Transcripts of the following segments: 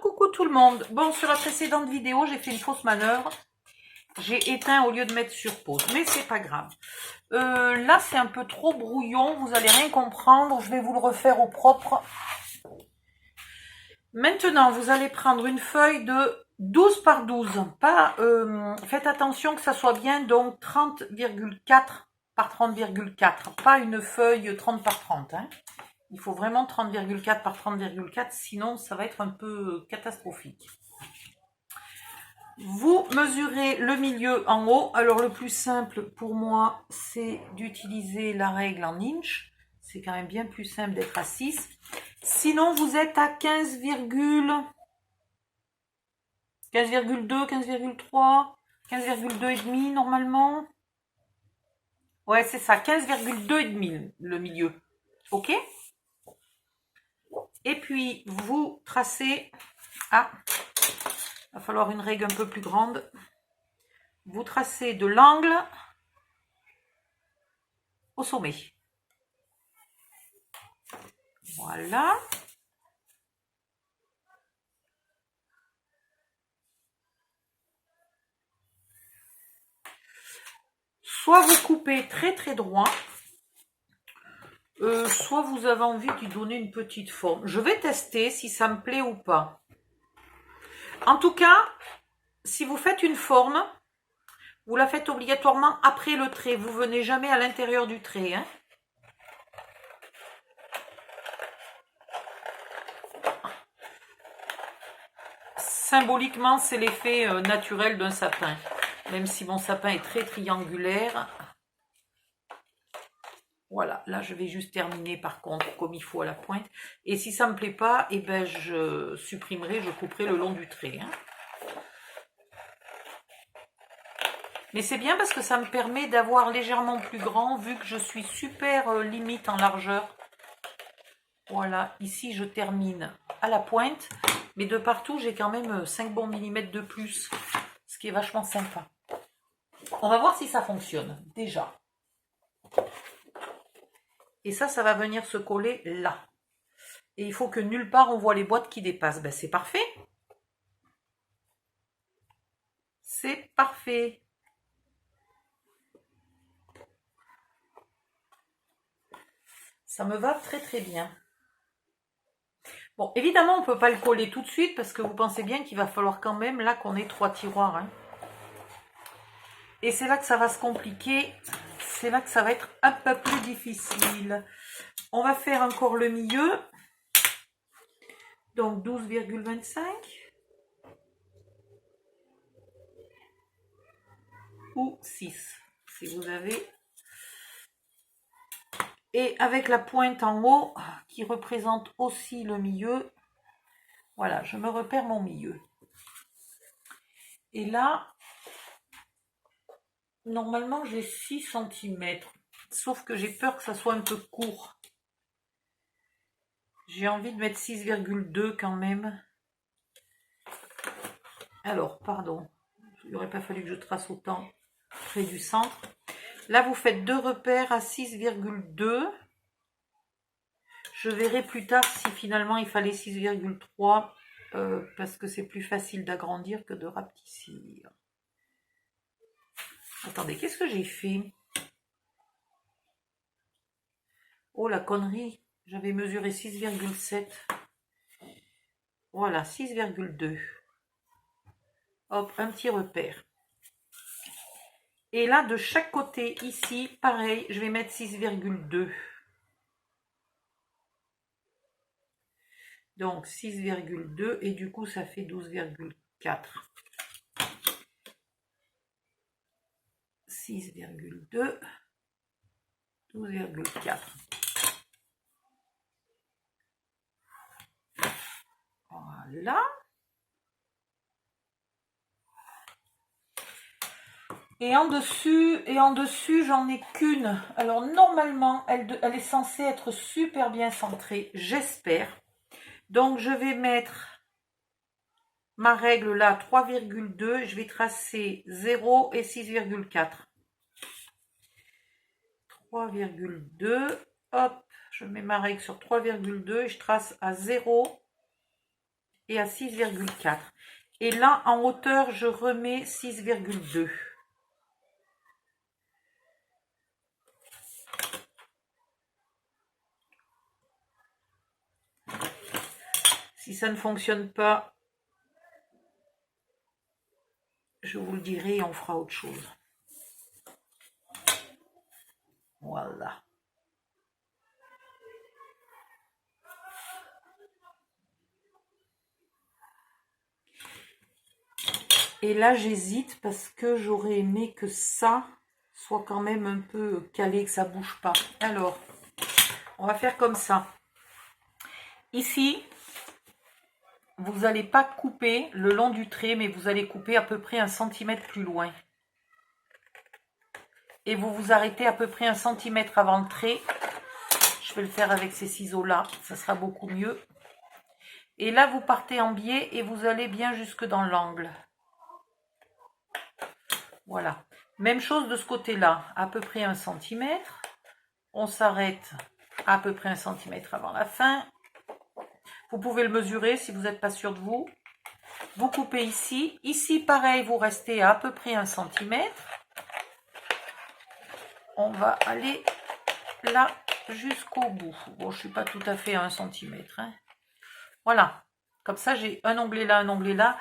Coucou tout le monde. Bon, sur la précédente vidéo, j'ai fait une fausse manœuvre. J'ai éteint au lieu de mettre sur pause, mais c'est pas grave. Là, c'est un peu trop brouillon, vous allez rien comprendre. Je vais vous le refaire au propre. Maintenant, vous allez prendre une feuille de 12 par 12. Pas, faites attention que ça soit bien, donc 30,4 par 30,4. Pas une feuille 30 par 30. Hein. Il faut vraiment 30,4 par 30,4, sinon ça va être un peu catastrophique. Vous mesurez le milieu en haut. Alors le plus simple pour moi, c'est d'utiliser la règle en inch. C'est quand même bien plus simple d'être à 6. Sinon, vous êtes à 15,2, 15,3, 15,2 et demi normalement. Ouais, c'est ça, 15,2 et demi le milieu. Ok? Et puis, vous tracez... Ah, il va falloir une règle un peu plus grande. Vous tracez de l'angle au sommet. Voilà. Soit vous coupez très très droit, soit vous avez envie de lui donner une petite forme. Je vais tester si ça me plaît ou pas. En tout cas, si vous faites une forme, vous la faites obligatoirement après le trait. Vous venez jamais à l'intérieur du trait. Hein. Symboliquement, c'est l'effet naturel d'un sapin. Même si mon sapin est très triangulaire. Voilà, là je vais juste terminer par contre comme il faut à la pointe. Et si ça ne me plaît pas, eh ben, je supprimerai, je couperai le long du trait. Hein. Mais c'est bien parce que ça me permet d'avoir légèrement plus grand vu que je suis super limite en largeur. Voilà, ici je termine à la pointe. Mais de partout, j'ai quand même 5 bons millimètres de plus. Ce qui est vachement sympa. On va voir si ça fonctionne, déjà. Et ça va venir se coller là. Et il faut que nulle part on voit les boîtes qui dépassent. Ben, c'est parfait. C'est parfait. Ça me va très très bien. Bon, évidemment, on ne peut pas le coller tout de suite parce que vous pensez bien qu'il va falloir quand même là qu'on ait 3 tiroirs. Hein. Et c'est là que ça va se compliquer. C'est là que ça va être un peu plus difficile. On va faire encore le milieu. Donc 12,25. Ou 6, si vous avez. Et avec la pointe en haut, qui représente aussi le milieu. Voilà, je me repère mon milieu. Et là, normalement, j'ai 6 cm. Sauf que j'ai peur que ça soit un peu court. J'ai envie de mettre 6,2 quand même. Alors, pardon. Il n'aurait pas fallu que je trace autant près du centre. Là, vous faites 2 repères à 6,2. Je verrai plus tard si finalement il fallait 6,3 parce que c'est plus facile d'agrandir que de rapetissir. Attendez, qu'est-ce que j'ai fait? Oh la connerie, j'avais mesuré 6,7. Voilà, 6,2. Hop, un petit repère. Et là, de chaque côté, ici, pareil, je vais mettre 6,2. Donc 6,2 et du coup, ça fait 12,4. 6,2, 12,4. Voilà. Et en dessus, j'en ai qu'une. Alors normalement, elle est censée être super bien centrée, j'espère. Donc je vais mettre ma règle là, 3,2. Je vais tracer 0 et 6,4. 3,2. Hop, je mets ma règle sur 3,2 et je trace à 0 et à 6,4. Et là, en hauteur, je remets 6,2. Si ça ne fonctionne pas, je vous le dirai et on fera autre chose. Voilà. Et là, j'hésite parce que j'aurais aimé que ça soit quand même un peu calé, que ça bouge pas. Alors, on va faire comme ça. Ici, vous n'allez pas couper le long du trait, mais vous allez couper à peu près 1 centimètre plus loin. Et vous vous arrêtez à peu près 1 centimètre avant le trait. Je vais le faire avec ces ciseaux-là, ça sera beaucoup mieux. Et là, vous partez en biais et vous allez bien jusque dans l'angle. Voilà. Même chose de ce côté-là, à peu près 1 centimètre. On s'arrête à peu près 1 centimètre avant la fin. Vous pouvez le mesurer si vous n'êtes pas sûr de vous. Vous coupez ici. Ici, pareil, vous restez à peu près 1 centimètre. On va aller là jusqu'au bout. Bon, je ne suis pas tout à fait à 1 centimètre. Hein. Voilà. Comme ça, j'ai un onglet là, un onglet là.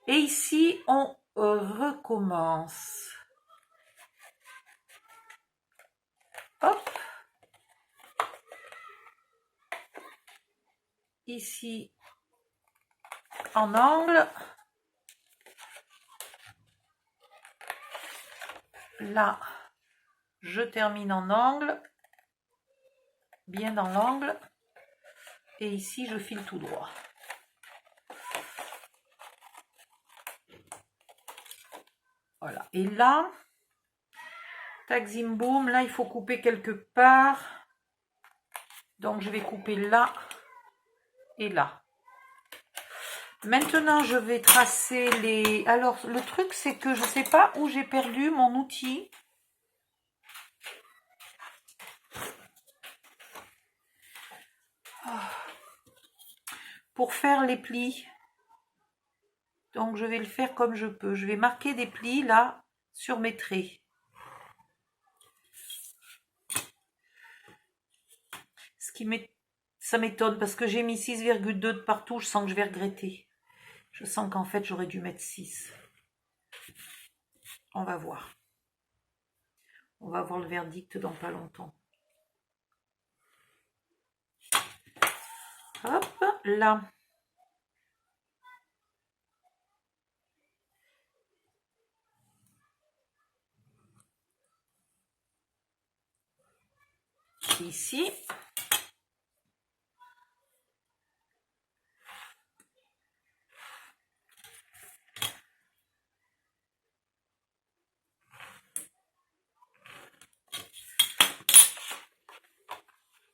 Et ici, on recommence. Hop. Ici, en angle. Là, je termine en angle. Bien dans l'angle. Et ici, je file tout droit. Voilà. Et là, tac, zim, boum. Là, il faut couper quelque part. Donc, je vais couper là et là. Maintenant, je vais tracer les... Alors, le truc, c'est que je ne sais pas où j'ai perdu mon outil. Pour faire les plis. Donc, je vais le faire comme je peux. Je vais marquer des plis, là, sur mes traits. Ça m'étonne parce que j'ai mis 6,2 de partout. Je sens que je vais regretter. Je sens qu'en fait, j'aurais dû mettre 6. On va voir. On va voir le verdict dans pas longtemps. Hop, là. Ici.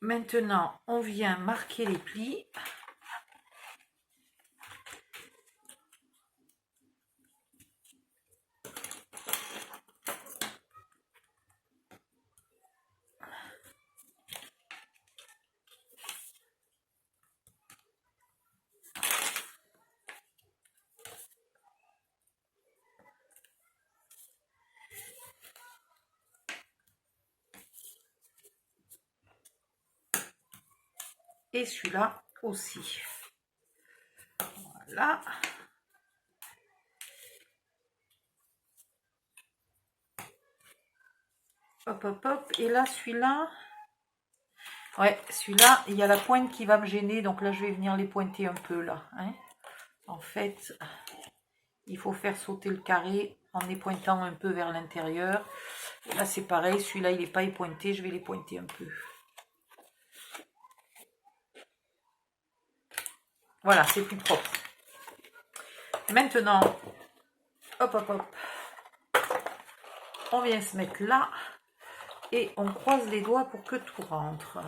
Maintenant, on vient marquer les plis. Et celui-là aussi. Voilà. Hop, hop, hop. Et là, celui-là... Ouais, celui-là, il y a la pointe qui va me gêner. Donc là, je vais venir les pointer un peu, là. Hein. En fait, il faut faire sauter le carré en les pointant un peu vers l'intérieur. Là, c'est pareil. Celui-là, il n'est pas épointé. Je vais les pointer un peu. Voilà, c'est plus propre. Maintenant, hop, hop, hop. On vient se mettre là. Et on croise les doigts pour que tout rentre.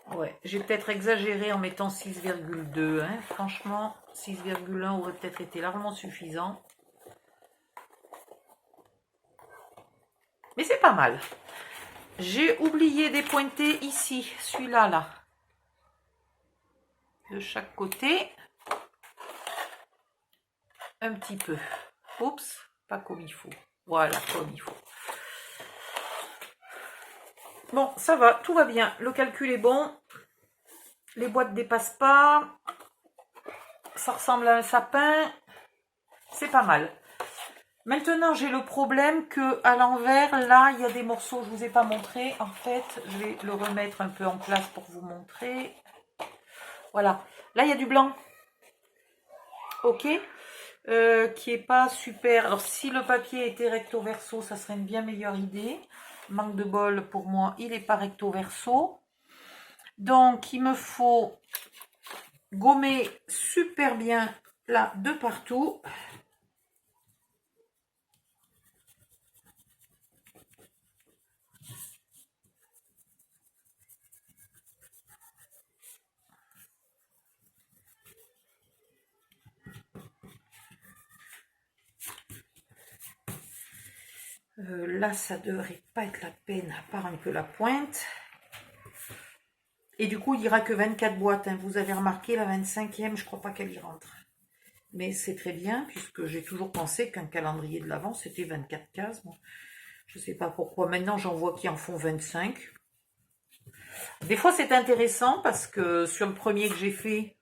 Ouais, j'ai peut-être exagéré en mettant 6,2. Hein. Franchement, 6,1 aurait peut-être été largement suffisant. Mais c'est pas pas mal. J'ai oublié d'épointer ici, celui-là, là. De chaque côté. Un petit peu. Oups, pas comme il faut. Voilà, comme il faut. Bon, ça va, tout va bien. Le calcul est bon. Les boîtes ne dépassent pas. Ça ressemble à un sapin. C'est pas mal. Maintenant, j'ai le problème que à l'envers, là, il y a des morceaux, je ne vous ai pas montré. En fait, je vais le remettre un peu en place pour vous montrer. Voilà. Là, il y a du blanc. Ok. Qui est pas super. Alors, si le papier était recto verso, ça serait une bien meilleure idée. Manque de bol pour moi, il n'est pas recto verso. Donc, il me faut gommer super bien là de partout. Là, ça devrait pas être la peine, à part un peu la pointe. Et du coup, il n'y aura que 24 boîtes. Hein. Vous avez remarqué, la 25e, je crois pas qu'elle y rentre. Mais c'est très bien, puisque j'ai toujours pensé qu'un calendrier de l'Avent, c'était 24 cases. Bon, je ne sais pas pourquoi. Maintenant, j'en vois qui en font 25. Des fois, c'est intéressant, parce que sur le premier que j'ai fait,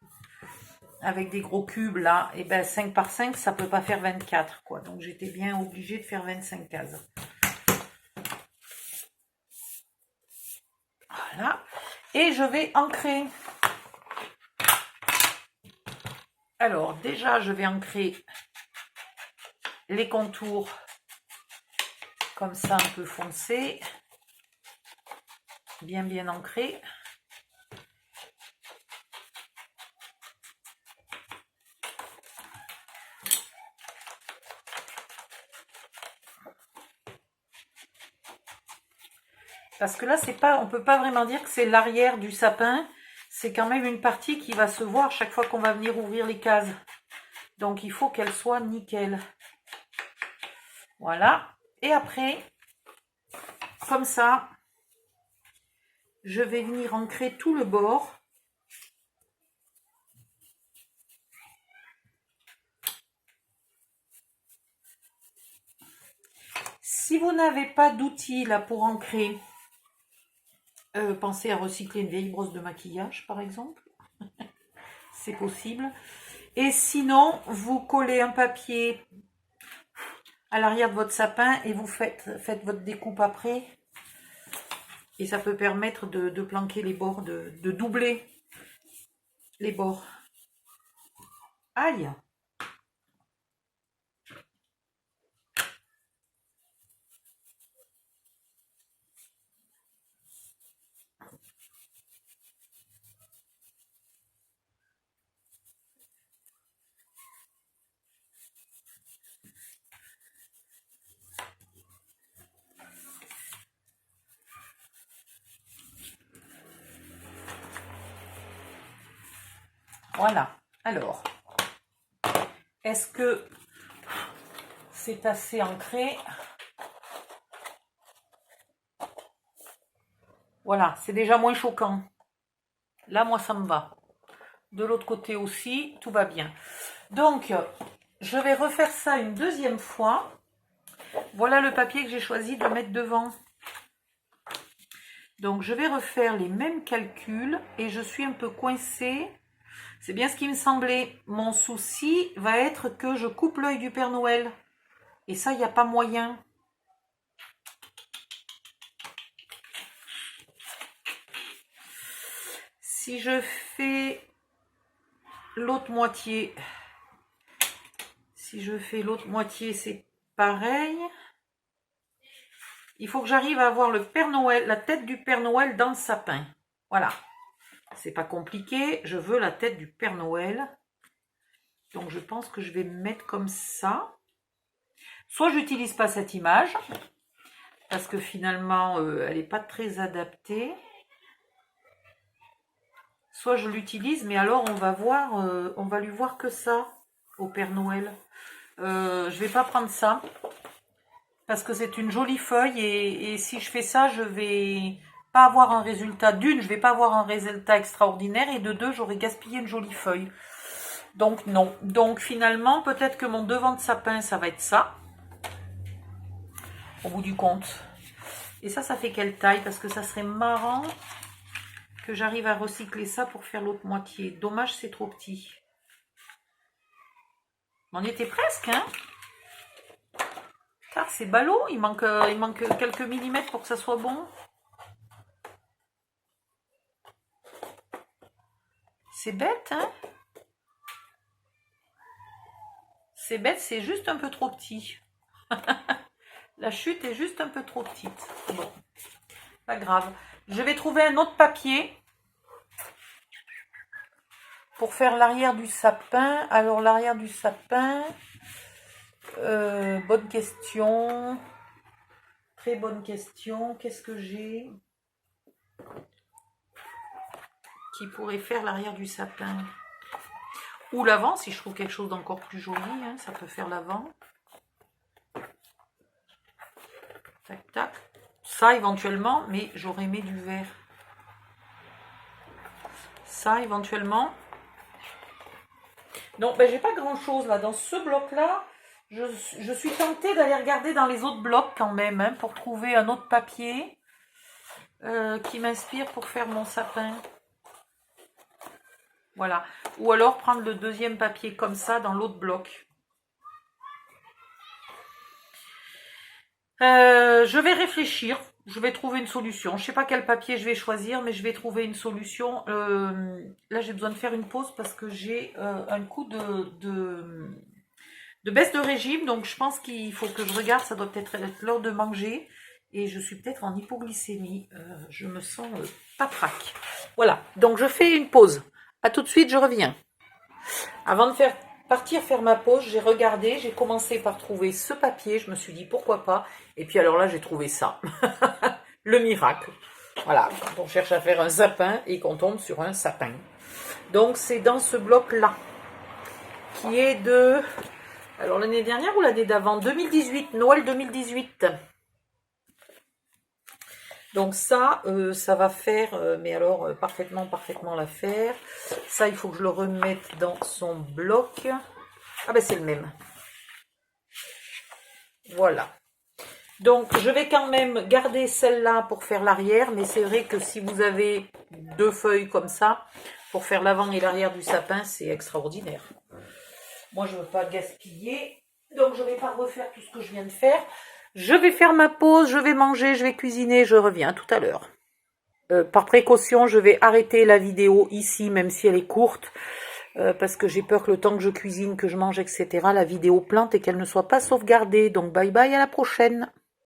avec des gros cubes, là, et ben 5 par 5, ça peut pas faire 24, quoi. Donc, j'étais bien obligée de faire 25 cases. Voilà. Et je vais ancrer. Alors, déjà, je vais ancrer les contours comme ça, un peu foncés. Bien ancrés. Parce que là, c'est pas, on peut pas vraiment dire que c'est l'arrière du sapin. C'est quand même une partie qui va se voir chaque fois qu'on va venir ouvrir les cases. Donc, il faut qu'elle soit nickel. Voilà. Et après, comme ça, je vais venir ancrer tout le bord. Si vous n'avez pas d'outils là pour ancrer, pensez à recycler une vieille brosse de maquillage, par exemple. C'est possible. Et sinon, vous collez un papier à l'arrière de votre sapin et vous faites votre découpe après. Et ça peut permettre de planquer les bords, de doubler les bords. Aïe! Voilà. Alors, est-ce que c'est assez ancré? Voilà, c'est déjà moins choquant. Là, moi, ça me va. De l'autre côté aussi, tout va bien. Donc, je vais refaire ça une deuxième fois. Voilà le papier que j'ai choisi de mettre devant. Donc, je vais refaire les mêmes calculs et je suis un peu coincée. C'est bien ce qui me semblait. Mon souci va être que je coupe l'œil du Père Noël. Et ça, il n'y a pas moyen. Si je fais l'autre moitié, c'est pareil. Il faut que j'arrive à avoir le Père Noël, la tête du Père Noël dans le sapin. Voilà. C'est pas compliqué. Je veux la tête du Père Noël. Donc, je pense que je vais me mettre comme ça. Soit j'utilise pas cette image, parce que finalement, elle n'est pas très adaptée. Soit je l'utilise, mais alors on va lui voir que ça, au Père Noël. Je vais pas prendre ça. parce que c'est une jolie feuille et si je fais ça, je vais pas avoir un résultat. D'une, je vais pas avoir un résultat extraordinaire et de deux, j'aurais gaspillé une jolie feuille. Donc non. Donc finalement, peut-être que mon devant de sapin, ça va être ça, au bout du compte. Et ça fait quelle taille? Parce que ça serait marrant que j'arrive à recycler ça pour faire l'autre moitié. Dommage, c'est trop petit. On y était presque, hein? Car c'est ballot, il manque quelques millimètres pour que ça soit bon. C'est bête, hein? C'est bête, c'est juste un peu trop petit. La chute est juste un peu trop petite. Bon, pas grave. Je vais trouver un autre papier pour faire l'arrière du sapin. Alors, l'arrière du sapin, bonne question. Très bonne question. Qu'est-ce que j'ai qui pourrait faire l'arrière du sapin? Ou l'avant, si je trouve quelque chose d'encore plus joli, hein, ça peut faire l'avant. Tac, tac. Ça, éventuellement, mais j'aurais mis du vert. Ça, éventuellement. Non, ben, j'ai pas grand-chose là. Dans ce bloc-là, je suis tentée d'aller regarder dans les autres blocs quand même, hein, pour trouver un autre papier qui m'inspire pour faire mon sapin. Voilà. Ou alors prendre le deuxième papier comme ça dans l'autre bloc. Je vais réfléchir. Je vais trouver une solution. Je ne sais pas quel papier je vais choisir, mais je vais trouver une solution. Là, j'ai besoin de faire une pause parce que j'ai un coup de baisse de régime. Donc, je pense qu'il faut que je regarde. Ça doit peut-être être l'heure de manger. Et je suis peut-être en hypoglycémie. Je me sens patraque. Voilà. Donc, je fais une pause. A tout de suite, je reviens. Avant de partir faire ma pause, j'ai regardé, j'ai commencé par trouver ce papier, je me suis dit pourquoi pas, et puis alors là j'ai trouvé ça, le miracle. Voilà, quand on cherche à faire un sapin et qu'on tombe sur un sapin. Donc c'est dans ce bloc-là, qui est de, alors l'année dernière ou l'année d'avant, 2018, Noël 2018. Donc ça, ça va faire, mais alors parfaitement l'affaire. Ça, il faut que je le remette dans son bloc. Ah ben c'est le même. Voilà. Donc je vais quand même garder celle-là pour faire l'arrière, mais c'est vrai que si vous avez deux feuilles comme ça, pour faire l'avant et l'arrière du sapin, c'est extraordinaire. Moi, je ne veux pas gaspiller, donc je ne vais pas refaire tout ce que je viens de faire. Je vais faire ma pause, je vais manger, je vais cuisiner, je reviens tout à l'heure. Par précaution, je vais arrêter la vidéo ici, même si elle est courte, parce que j'ai peur que le temps que je cuisine, que je mange, etc., la vidéo plante et qu'elle ne soit pas sauvegardée. Donc bye bye, à la prochaine.